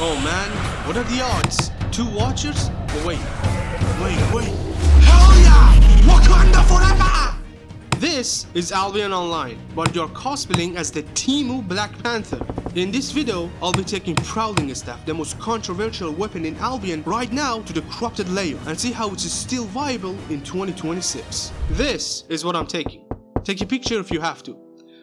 Oh man, what are the odds? 2 watchers? Oh wait. Hell yeah! Wakanda Forever! This is Albion Online, but you're cosplaying as the Temu Black Panther. In this video, I'll be taking Prowling Staff, the most controversial weapon in Albion right now, to the corrupted layer and see how it is still viable in 2026. This is what I'm taking. Take a picture if you have to.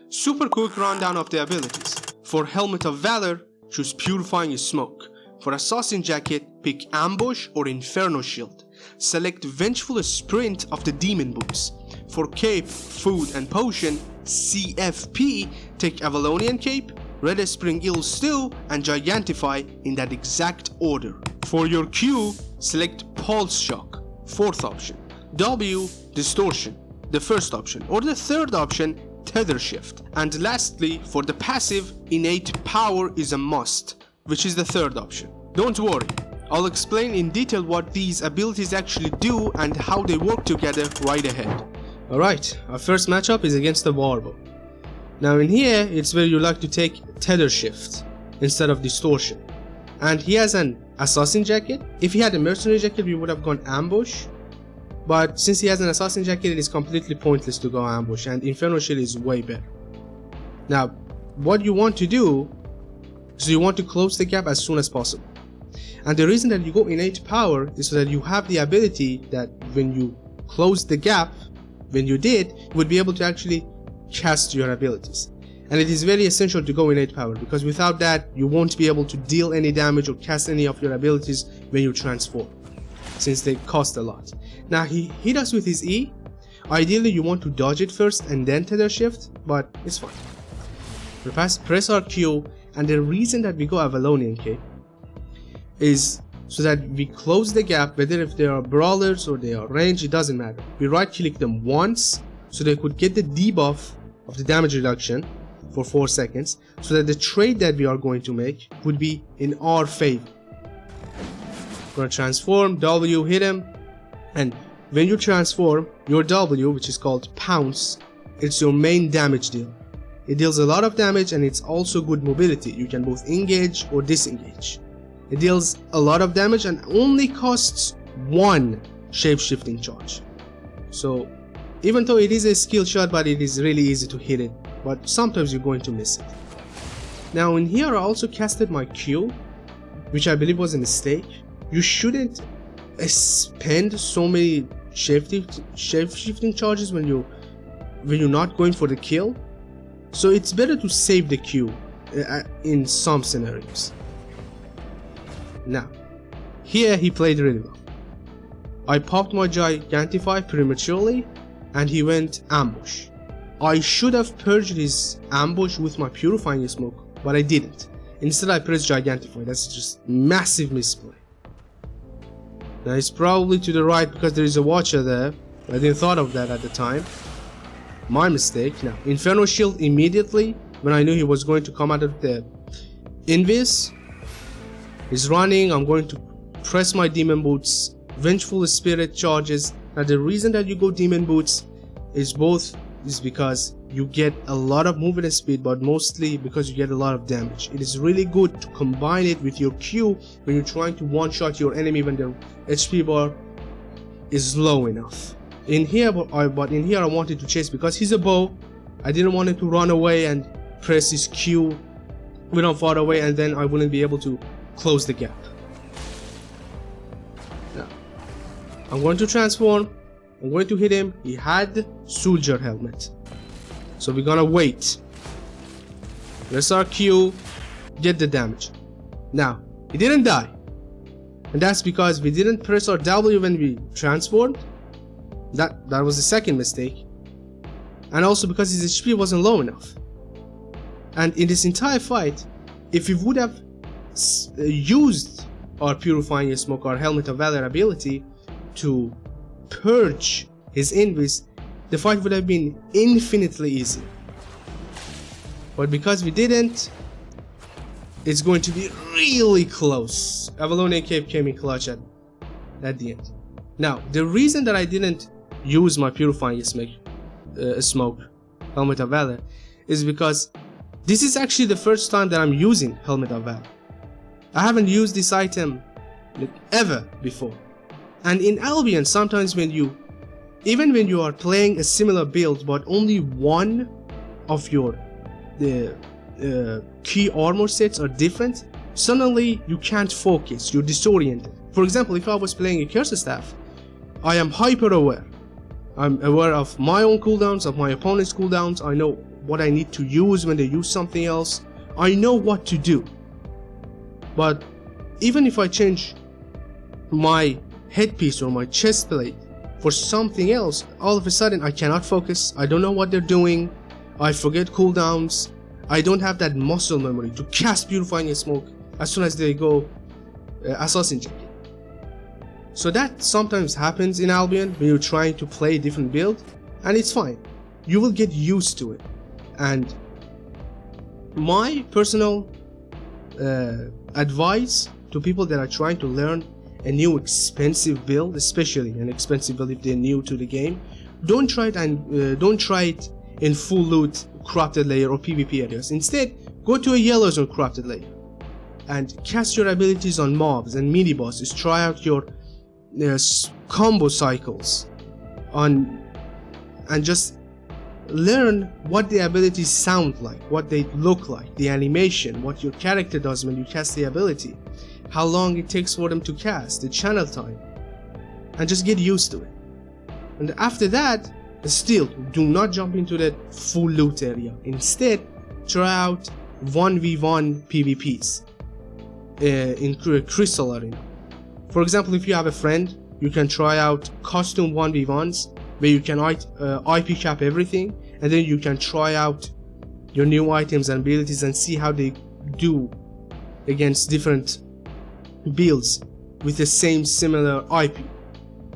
Super quick rundown of the abilities. For Helmet of Valor, choose Purifying Smoke. For Assassin Jacket, pick Ambush or Inferno Shield. Select Vengeful Sprint of the Demon Boots. For Cape, Food and Potion, CFP, take Avalonian Cape, Redspringe Ill Stew and Gigantify in that exact order. For your Q, select Pulse Shock, 4th option. W, Distortion, the 1st option, or the 3rd option, Tether Shift. And lastly, for the passive, Innate Power is a must, which is the 3rd option. Don't worry, I'll explain in detail what these abilities actually do and how they work together right ahead. Alright, our first matchup is against the Warbow. Now in here, it's where you like to take Tether Shift instead of Distortion. And he has an Assassin Jacket. If he had a Mercenary Jacket, we would have gone Ambush. But since he has an Assassin Jacket, it is completely pointless to go Ambush, and Inferno Shield is way better. Now, what you want to do is you want to close the gap as soon as possible. And the reason that you go Innate Power is so that you have the ability that when you close the gap, when you did, you would be able to actually cast your abilities. And it is very essential to go Innate Power, because without that, you won't be able to deal any damage or cast any of your abilities when you transform, since they cost a lot. Now he hit us with his E. Ideally you want to dodge it first and then Tether Shift, but it's fine. We press our Q, and the reason that we go Avalonian Cape is so that we close the gap, whether if they are brawlers or they are range, it doesn't matter. We right click them once so they could get the debuff of the damage reduction for 4 seconds, so that the trade that we are going to make would be in our favor. We're gonna transform, W, hit him, and when you transform, your W, which is called Pounce, it's your main damage deal. It deals a lot of damage, and it's also good mobility. You can both engage or disengage. It deals a lot of damage and only costs 1 shape-shifting charge. So even though it is a skill shot, but it is really easy to hit it, but sometimes you're going to miss it. Now in here I also casted my Q, which I believe was a mistake. You shouldn't spend so many shape-shifting charges when you're not going for the kill. So it's better to save the Q in some scenarios. Now, here he played really well. I popped my Gigantify prematurely, and he went Ambush. I should have purged his Ambush with my Purifying Smoke, but I didn't. Instead I pressed Gigantify. That's just massive misplay. Now he's probably to the right because there is a watcher there. I didn't thought of that at the time. My mistake. Now Inferno Shield immediately when I knew he was going to come out of the Invis. He's running. I'm going to press my Demon Boots. Vengeful Spirit charges. Now the reason that you go Demon Boots is because you get a lot of movement speed, but mostly because you get a lot of damage. It is really good to combine it with your Q when you're trying to one-shot your enemy when their HP bar is low enough. In here, I wanted to chase because he's a bow. I didn't want him to run away and press his Q when I'm far away, and then I wouldn't be able to close the gap. Now, I'm going to transform. I'm going to hit him. He had Soldier Helmet. So we're gonna wait. Press our Q, get the damage. Now, he didn't die. And that's because we didn't press our W when we transformed. That was the second mistake. And also because his HP wasn't low enough. And in this entire fight, if we would have used our Purifying Smoke, our Helmet of Valor ability to purge his Invis, the fight would have been infinitely easy. But because we didn't, it's going to be really close. Avalonian Cape came in clutch at the end. Now, the reason that I didn't use my Purifying Smoke, Helmet of Valor, is because this is actually the first time that I'm using Helmet of Valor. I haven't used this item like ever before. And in Albion, sometimes even when you are playing a similar build but only one of your key armor sets are different, suddenly you can't focus, you're disoriented. For example, if I was playing a Curse Staff, I am hyper aware. I'm aware of my own cooldowns, of my opponent's cooldowns. I know what I need to use when they use something else. I know what to do. But even if I change my headpiece or my chest plate for something else, all of a sudden I cannot focus. I don't know what they're doing. I forget cooldowns. I don't have that muscle memory to cast Purifying Smoke as soon as they go Assassin Jacket. So that sometimes happens in Albion when you're trying to play a different build, and it's fine. You will get used to it. And my personal advice to people that are trying to learn a new expensive build, especially an expensive build if they're new to the game, don't try it in full loot corrupted layer or PvP areas. Instead, go to a yellow zone corrupted layer and cast your abilities on mobs and mini bosses. Try out your combo cycles and just learn what the abilities sound like, what they look like, the animation, what your character does when you cast the ability, how long it takes for them to cast, the channel time, and just get used to it. And after that, still do not jump into that full loot area. Instead, try out 1v1 PvPs in Crystal Arena. For example, if you have a friend, you can try out custom 1v1s where you can IP cap everything, and then you can try out your new items and abilities and see how they do against different builds with the same similar IP,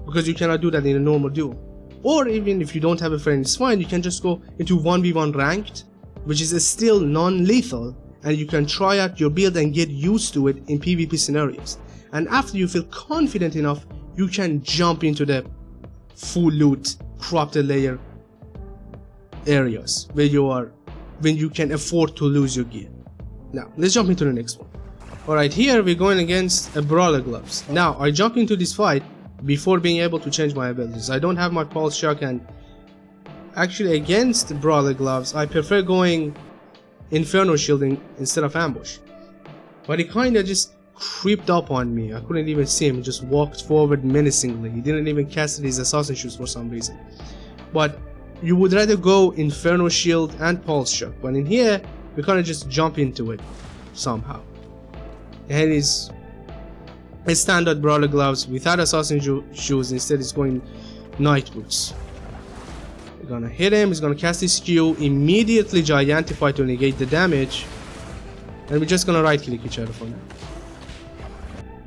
because you cannot do that in a normal duel. Or even if you don't have a friend, it's fine, you can just go into 1v1 ranked, which is still non-lethal, and you can try out your build and get used to it in PvP scenarios. And after you feel confident enough, you can jump into the full loot corrupted layer areas when you can afford to lose your gear. Now let's jump into the next one. Alright, here we're going against a Brawler Gloves. Now I jump into this fight before being able to change my abilities. I don't have my pulse shock, and actually against Brawler Gloves I prefer going Inferno shielding instead of ambush. But he kinda just creeped up on me. I couldn't even see him. He just walked forward menacingly. He didn't even cast his assassin shoes for some reason. But you would rather go Inferno shield and pulse shock, but in here we kinda just jump into it somehow. And his standard Brawler Gloves without assassin shoes, instead he's going Night Boots. We're gonna hit him, he's gonna cast his Q, immediately Gigantify to negate the damage, and we're just gonna right click each other for now.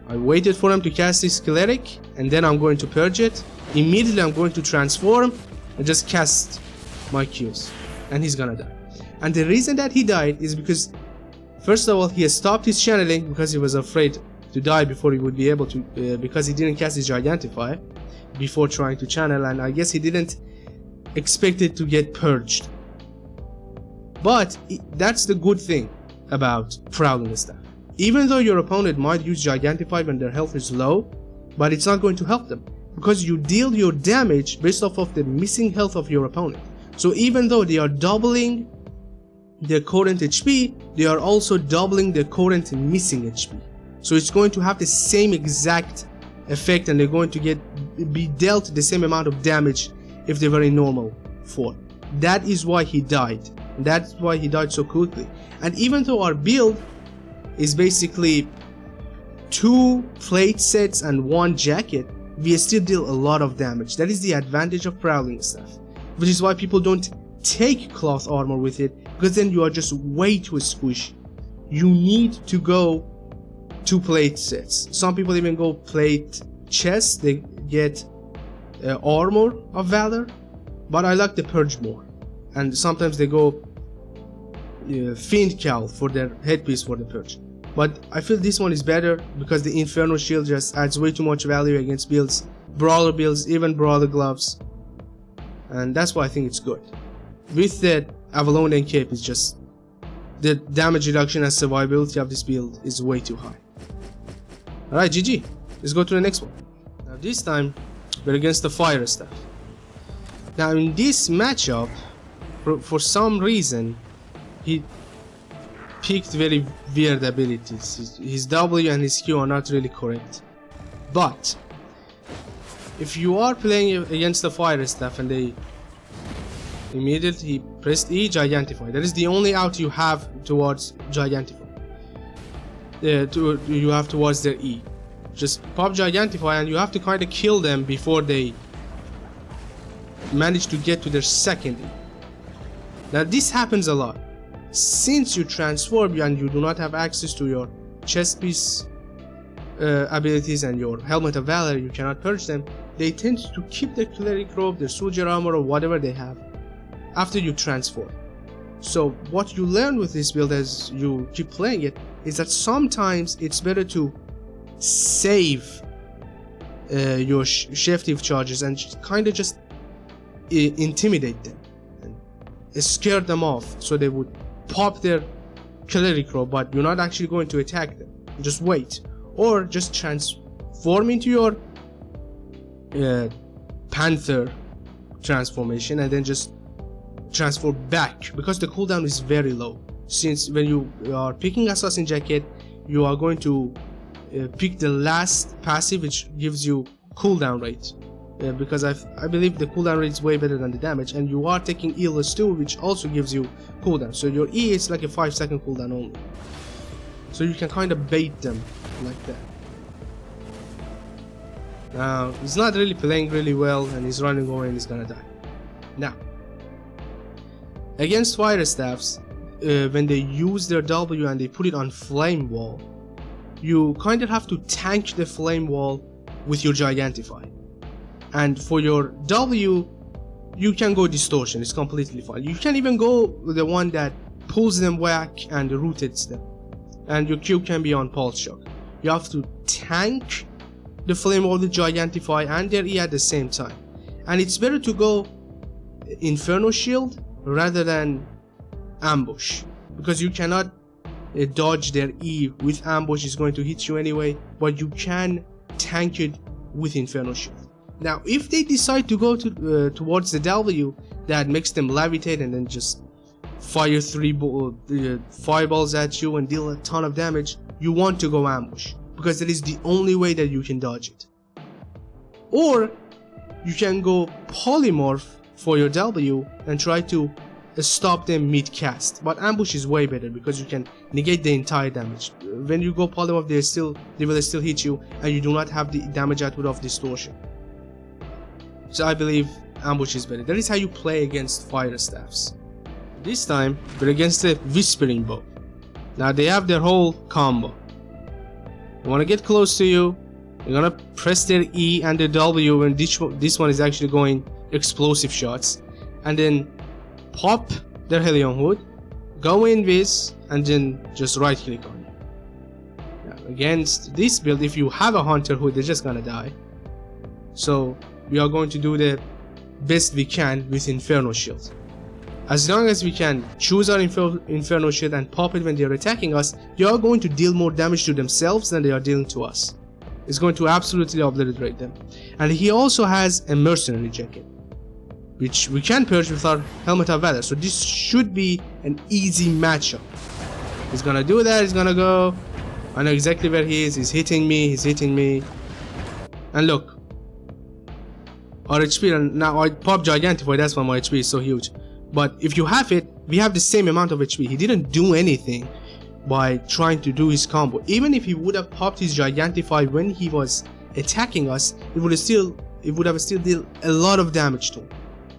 I waited for him to cast his Cleric, and then I'm going to purge it. Immediately I'm going to transform and just cast my Qs, and he's gonna die. And the reason that he died is because, first of all, he has stopped his channeling because he was afraid to die before he would be able to, because he didn't cast his Gigantify before trying to channel, and I guess he didn't expect it to get purged. But that's the good thing about Prowling Staff. Even though your opponent might use Gigantify when their health is low, but it's not going to help them, because you deal your damage based off of the missing health of your opponent. So even though they are doubling their current HP, they are also doubling their current missing HP. So it's going to have the same exact effect, and they're going to be dealt the same amount of damage if they were in normal form. That is why he died. That's why he died so quickly. And even though our build is basically 2 plate sets and 1 jacket, we still deal a lot of damage. That is the advantage of Prowling Staff, which is why people don't take cloth armor with it, because then you are just way too squishy. You need to go 2 plate sets. Some people even go plate chest, they get armor of Valor, but I like the purge more. And sometimes they go Fiend Cowl for their headpiece for the purge. But I feel this one is better because the Inferno shield just adds way too much value against builds, Brawler builds, even Brawler Gloves, and that's why I think it's good. With that Avalonian cape, is just the damage reduction and survivability of this build is way too high. Alright, GG. Let's go to the next one. Now this time, we're against the Fire Staff. Now in this matchup, for some reason, he picked very weird abilities. His W and his Q are not really correct. But if you are playing against the Fire Staff and they immediately pressed E, Gigantify. That is the only out you have towards Gigantify. You have towards their E. Just pop Gigantify and you have to kind of kill them before they manage to get to their second E. Now this happens a lot. Since you transform and you do not have access to your chest piece abilities and your Helmet of Valor, you cannot purge them. They tend to keep their cleric robe, their soldier armor, or whatever they have after you transform. So what you learn with this build as you keep playing it is that sometimes it's better to save your shiftive charges and kind of just intimidate them and scare them off so they would pop their cleric robe, but you're not actually going to attack them. Just wait, or just transform into your Panther transformation and then just transform back, because the cooldown is very low. Since when you are picking Assassin Jacket, you are going to pick the last passive, which gives you cooldown rate, because I believe the cooldown rate is way better than the damage, and you are taking E-less too, which also gives you cooldown. So your E is like a 5-second cooldown only, so you can kind of bait them like that. Now he's not really playing really well and he's running away and he's gonna die. Now against Fire Staffs, when they use their W and they put it on Flame Wall, you kind of have to tank the Flame Wall with your Gigantify. And for your W, you can go Distortion, it's completely fine. You can even go with the one that pulls them back and rotates them. And your Q can be on Pulse Shock. You have to tank the Flame Wall with Gigantify and their E at the same time. And it's better to go Inferno Shield rather than Ambush, because you cannot dodge their E with Ambush. Is going to hit you anyway, but you can tank it with Inferno Shield. Now if they decide to go to towards the W, that makes them levitate and then just fire 3 fireballs at you and deal a ton of damage, you want to go Ambush, because that is the only way that you can dodge it. Or you can go Polymorph for your W and try to stop them mid-cast, but Ambush is way better because you can negate the entire damage. When you go Polymorph, they will still hit you and you do not have the damage output of Distortion. So I believe Ambush is better. That is how you play against Fire Staffs. This time we're against the Whispering Bow. Now they have their whole combo. They want to get close to you, you're gonna press their E and their W, and this one is actually going explosive shots, and then pop their Helion Hood, go Invis, and then just right click on you. Now, against this build, if you have a Hunter Hood, they're just gonna die. So we are going to do the best we can with Inferno Shield. As long as we can choose our Inferno Shield and pop it when they are attacking us, they are going to deal more damage to themselves than they are dealing to us. It's going to absolutely obliterate them. And he also has a Mercenary Jacket, which we can purge with our Helmet of Valor. So this should be an easy matchup. He's gonna do that, he's gonna go. I know exactly where he is, he's hitting me. And look, our HP, and now I pop Gigantify, that's why my HP is so huge. But if you have it, we have the same amount of HP. He didn't do anything by trying to do his combo. Even if he would have popped his Gigantify when he was attacking us, it would have still dealt a lot of damage to him.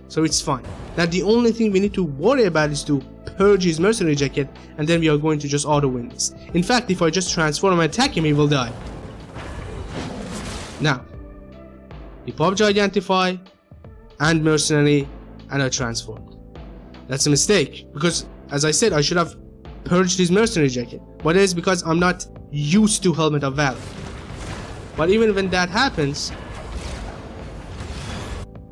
So it's fine. Now the only thing we need to worry about is to purge his Mercenary Jacket, and then we are going to just auto win this. In fact, if I just transform and attack him, he will die. Now he popped Gigantify and Mercenary, and I transformed. That's a mistake, because as I said, I should have purged his Mercenary Jacket, but it is because I'm not used to Helmet of Valor. But even when that happens,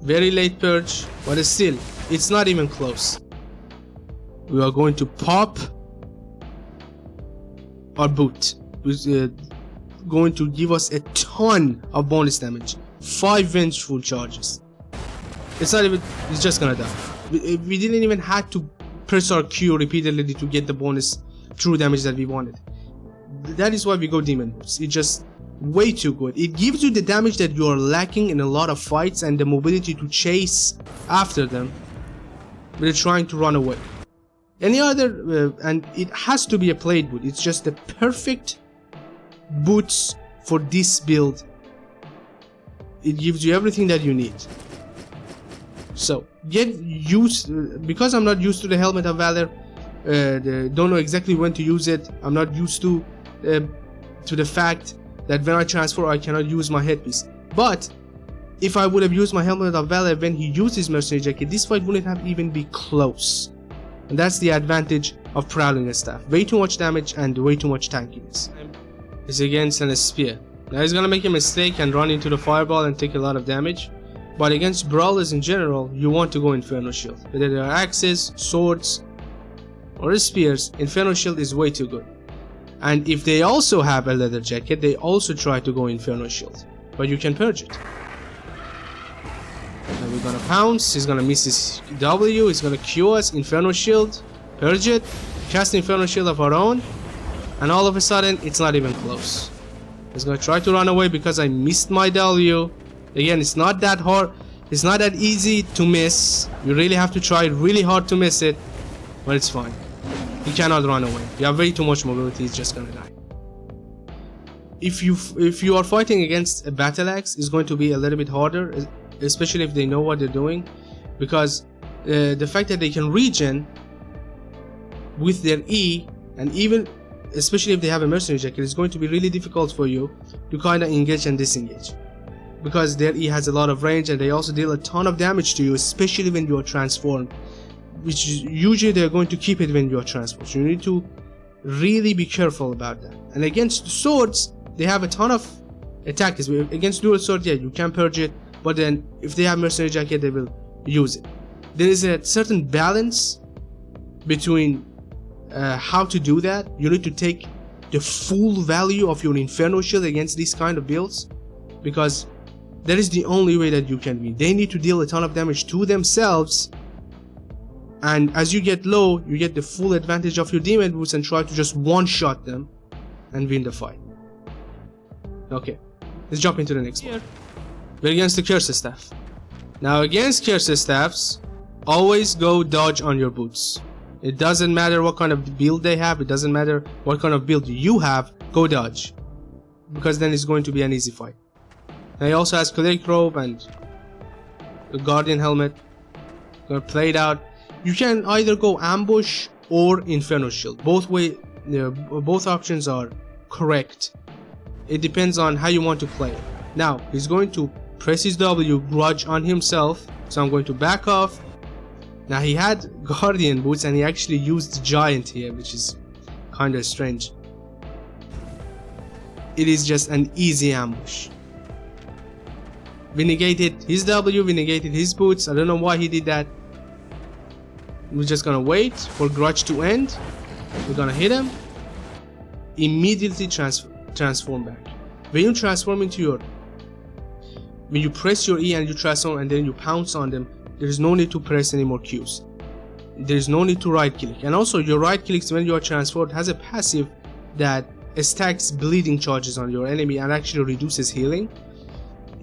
very late purge, but still, it's not even close. We are going to pop our boot with going to give us a ton of bonus damage. 5 Vengeful charges. It's not even, it's just gonna die. We didn't even have to press our Q repeatedly to get the bonus true damage that we wanted. That is why we go Demon Boots. It's just way too good. It gives you the damage that you are lacking in a lot of fights and the mobility to chase after them without trying to run away. Any other, and it has to be a plate boot. It's just the perfect boots for this build. It gives you everything that you need. So get used, because I'm not used to the helmet of Valor, don't know exactly when to use it. I'm not used to the fact that when I transfer I cannot use my headpiece. But if I would have used my helmet of Valor when he used his mercenary jacket, this fight wouldn't have even be close. And that's the advantage of Prowling Staff. Way too much damage and way too much tankiness. He's against a spear. Now he's gonna make a mistake and run into the fireball and take a lot of damage. But against Brawlers in general, you want to go Inferno Shield. Whether they are axes, swords, or spears, Inferno Shield is way too good. And if they also have a leather jacket, they also try to go Inferno Shield. But you can purge it. And we're gonna pounce, he's gonna miss his W, he's gonna Q us, Inferno Shield, purge it, cast Inferno Shield of our own, and all of a sudden, it's not even close. He's gonna try to run away because I missed my W. Again, it's not that hard, it's not that easy to miss. You really have to try really hard to miss it, but it's fine. He cannot run away. You have way too much mobility, he's just gonna die. If you are fighting against a Battleaxe, it's going to be a little bit harder, especially if they know what they're doing, because the fact that they can regen with their E, and even especially if they have a mercenary jacket, it's going to be really difficult for you to kind of engage and disengage, because their E has a lot of range and they also deal a ton of damage to you, especially when you are transformed, which is usually they're going to keep it when you are transformed. So you need to really be careful about that. And against swords, they have a ton of attacks. Against dual sword, yeah, you can purge it, but then if they have mercenary jacket, they will use it. There is a certain balance between how to do that. You need to take the full value of your Inferno Shield against these kind of builds, because that is the only way that you can win. They need to deal a ton of damage to themselves, and as you get low, you get the full advantage of your Demon Boots and try to just one-shot them and win the fight. Okay, let's jump into the next one. We're against the Curse Staff. Now against Curse Staffs, always go dodge on your boots. It doesn't matter what kind of build they have, it doesn't matter what kind of build you have, go dodge, because then it's going to be an easy fight. Now he also has Cleric Robe and the Guardian Helmet. Gonna play it out. You can either go ambush or Inferno Shield. Both options are correct. It depends on how you want to play it. Now he's going to press his W, grudge on himself, so I'm going to back off. Now he had Guardian Boots and he actually used Giant here, which is kind of strange. It is just an easy ambush. We negated his W, we negated his boots. I don't know why he did that. We're just gonna wait for grudge to end. We're gonna hit him. Immediately transform back. When you transform into your, when you press your E and you transform and then you pounce on them, there is no need to press any more Qs. There is no need to right click. And also your right clicks when you are transformed has a passive that stacks bleeding charges on your enemy and actually reduces healing.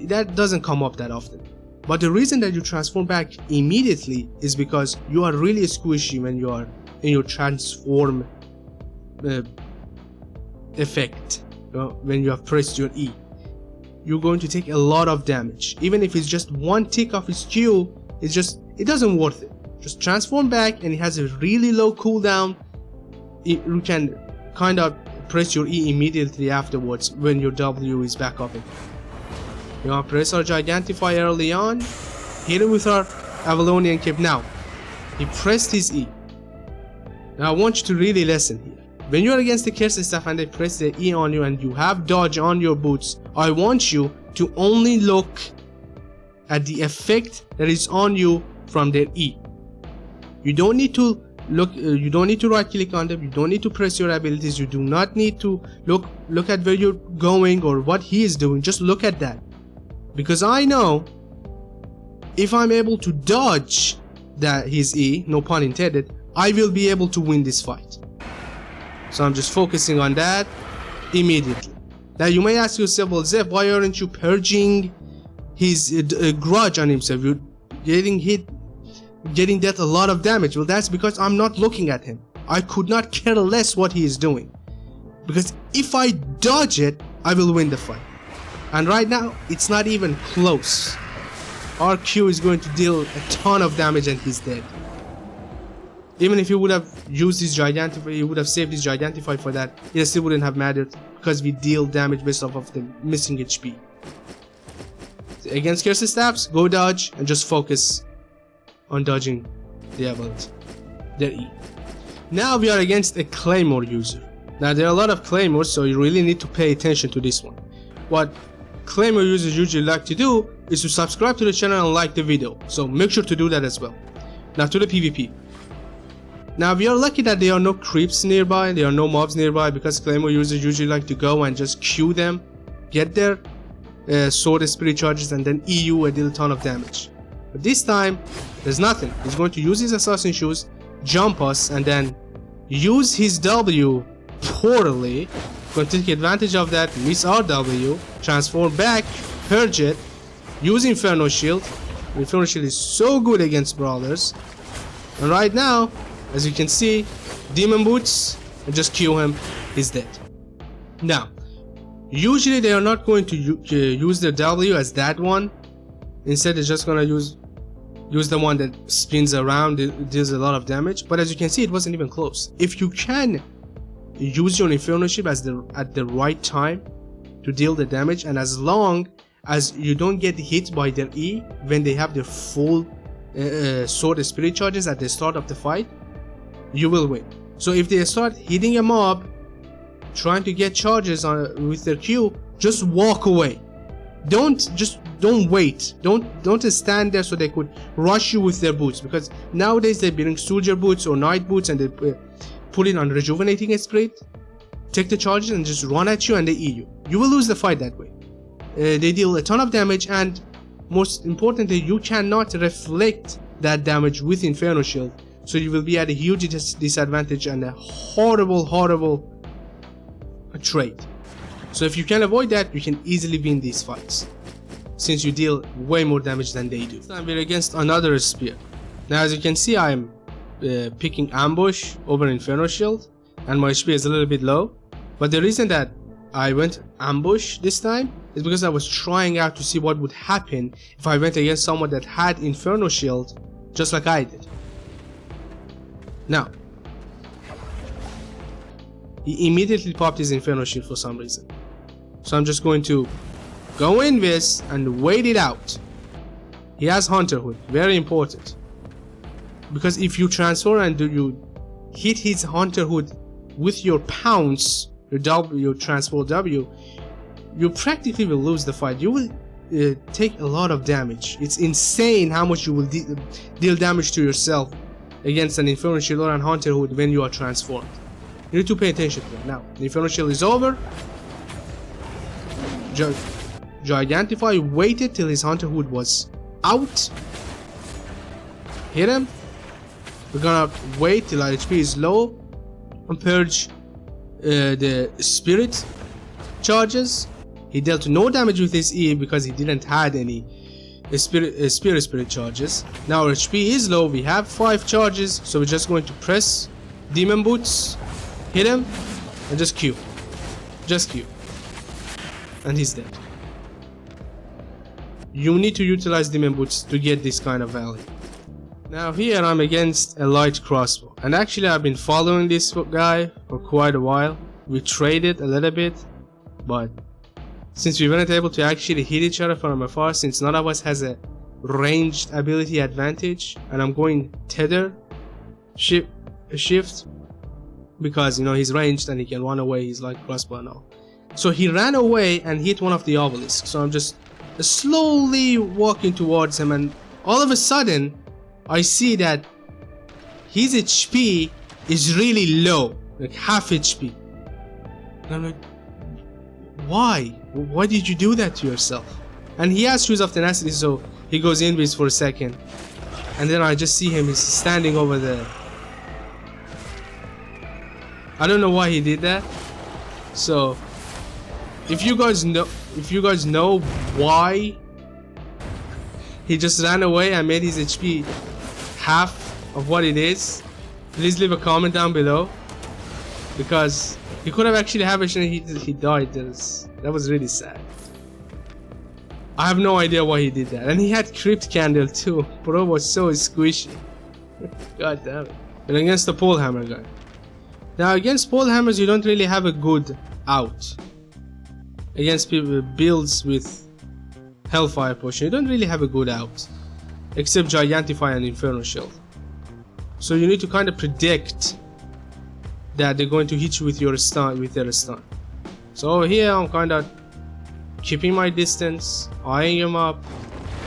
That doesn't come up that often. But the reason that you transform back immediately is because you are really squishy when you are in your transform effect. When you have pressed your E, you're going to take a lot of damage. Even if it's just one tick of his Q, it doesn't worth it. Just transform back, and it has a really low cooldown. You can kind of press your E immediately afterwards when your W is back up again. You want to press our Gigantify early on, hit him with our Avalonian cape. Now he pressed his E. Now I want you to really listen here. When you are against the Curse Staff and they press the E on you and you have dodge on your boots, I want you to only look at the effect that is on you from their E. You don't need to look, you don't need to right click on them, you don't need to press your abilities, you do not need to look at where you're going or what he is doing. Just look at that, because I know if I'm able to dodge that his E, no pun intended, I will be able to win this fight. So I'm just focusing on that immediately. Now you may ask yourself, well Zeph, why aren't you purging his grudge on himself? You're getting dealt a lot of damage. Well, that's because I'm not looking at him. I could not care less what he is doing, because if I dodge it, I will win the fight. And right now it's not even close. Our Q is going to deal a ton of damage and he's dead. Even if he would have used his Gigantify, he would have saved his Gigantify for that, it still wouldn't have mattered, because we deal damage based off of the missing HP. So against Curse Staffs, go dodge and just focus on dodging their ability, their E. Now we are against a Claymore user. Now there are a lot of Claymores, so you really need to pay attention to this one. What Claymore users usually like to do is to subscribe to the channel and like the video, so make sure to do that as well. Now to the PvP. Now we are lucky that there are no creeps nearby, there are no mobs nearby, because Claymore users usually like to go and just Q them, get their sword spirit charges, and then EU a little ton of damage. But this time there's nothing. He's going to use his assassin shoes, jump us, and then use his W poorly. Going to take advantage of that, miss our W, transform back, purge it, use Inferno shield. Inferno shield is so good against brawlers. And right now, as you can see, demon boots, and just Q him, he's dead. Now usually they are not going to use their W as that one. Instead they're just gonna use the one that spins around, it deals a lot of damage. But as you can see, it wasn't even close. If you can use your Inferno shield at the right time to deal the damage, and as long as you don't get hit by their E when they have their full sword spirit charges at the start of the fight, you will win. So if they start hitting a mob trying to get charges on with their Q, just walk away. Don't wait. Don't stand there so they could rush you with their boots, because nowadays they bring soldier boots or knight boots and they put it on rejuvenating spirit, take the charges and just run at you, and they E you. You will lose the fight that way. They deal a ton of damage, and most importantly, you cannot reflect that damage with Inferno shield, so you will be at a huge disadvantage and a horrible trade. So if you can avoid that, you can easily win these fights, since you deal way more damage than they do. This time we're against another spear. Now as you can see, I'm picking ambush over Inferno shield, and my HP is a little bit low. But the reason that I went ambush this time is because I was trying out to see what would happen if I went against someone that had Inferno shield just like I did. Now he immediately popped his Inferno shield for some reason, so I'm just going to go in this and wait it out. He has Hunter Hood, very important, because if you transfer and you hit his Hunter Hood with your pounce, your transfer W, you practically will lose the fight. You will take a lot of damage. It's insane how much you will deal damage to yourself against an Inferno shield or an Hunter Hood when you are transformed. You need to pay attention to that. Now the Inferno shield is over. Gigantify waited till his Hunter Hood was out. Hit him. We're gonna wait till our HP is low and purge the spirit charges. He dealt no damage with his E because he didn't had any spirit charges. Now our HP is low. We have 5 charges, so we're just going to press demon boots, hit him, and just Q. Just Q. And he's dead. You need to utilize demon boots to get this kind of value. Now here I'm against a light crossbow, and actually I've been following this guy for quite a while. We traded a little bit, but since we weren't able to actually hit each other from afar, since none of us has a ranged ability advantage, and I'm going Tether shift because, you know, he's ranged and he can run away. He's like crossbow now. So he ran away and hit one of the obelisks. So I'm just slowly walking towards him, and all of a sudden I see that his HP is really low, like half HP. And I'm like, why? Why did you do that to yourself? And he has Shoes of Tenacity, so he goes invis for a second. And then I just see him, he's standing over there. I don't know why he did that. So if you guys know why he just ran away and made his HP half of what it is, please leave a comment down below, because he could have actually have it and he died. That was really sad. I have no idea why he did that. And he had Crypt Candle too. Bro was so squishy. God damn it. And against the Pole Hammer guy. Now against Pole Hammers you don't really have a good out. Against people builds with Hellfire Potion, you don't really have a good out. Except Gigantify and Inferno Shield. So you need to kind of predict that they're going to hit you with your stun, with their stun. So over here I'm kind of keeping my distance, eyeing him up,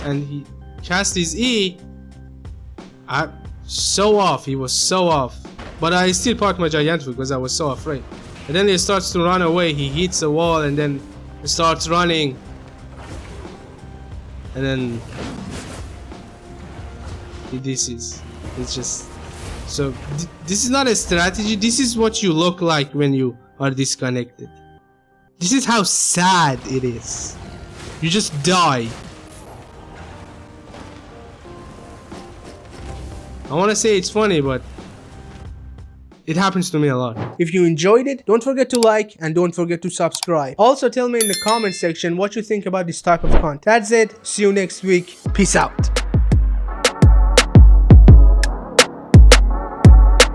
and he cast his E. So off, he was so off. But I still parked my Gigantify because I was so afraid. And then he starts to run away, he hits a wall and then starts running. And then he DCs. It's just... So this is not a strategy, this is what you look like when you are disconnected. This is how sad it is. You just die. I want to say it's funny, but it happens to me a lot. If you enjoyed it, don't forget to like and don't forget to subscribe. Also tell me in the comment section what you think about this type of content. That's it. See you next week. Peace out.